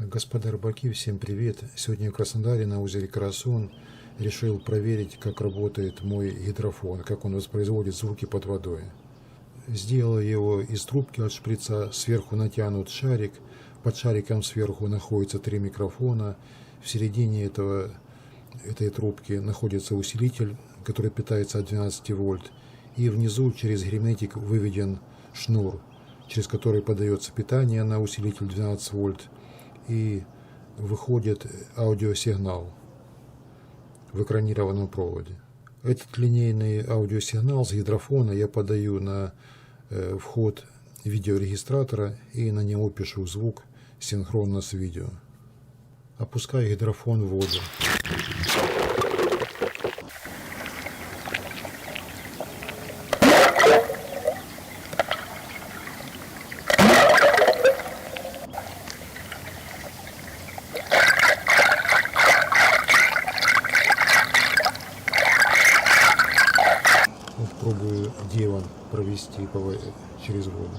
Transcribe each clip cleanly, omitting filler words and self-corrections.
Господа рыбаки, всем привет! Сегодня в Краснодаре на озере Карасун решил проверить, как работает мой гидрофон, как он воспроизводит звуки под водой. Сделал его из трубки от шприца, сверху натянут шарик, под шариком сверху находится 3 микрофона, в середине этой трубки находится усилитель, который питается от 12 вольт, и внизу через герметик выведен шнур, через который подается питание на усилитель 12 вольт, и выходит аудиосигнал в экранированном проводе. Этот линейный аудиосигнал с гидрофона я подаю на вход видеорегистратора и на него пишу звук синхронно с видео. Опускаю гидрофон в воду. Пробую деван провести через воду.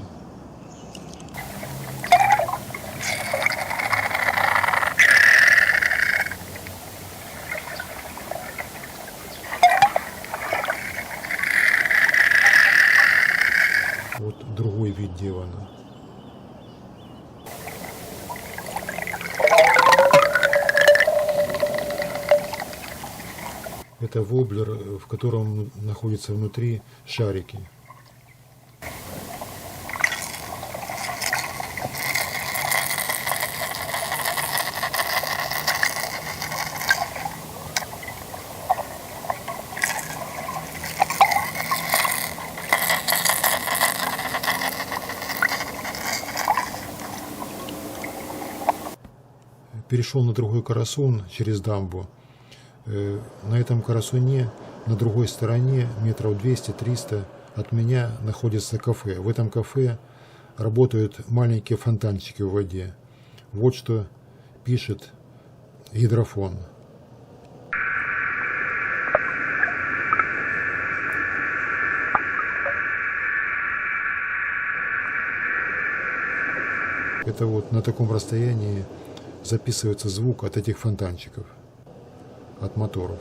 Вот другой вид девана. Это воблер, в котором находятся внутри шарики. Перешел на другой карасун через дамбу. На этом карасуне, на другой стороне, метров 200-300 от меня находится кафе. В этом кафе работают маленькие фонтанчики в воде. Вот что пишет гидрофон. Это вот на таком расстоянии записывается звук от этих фонтанчиков, от моторов.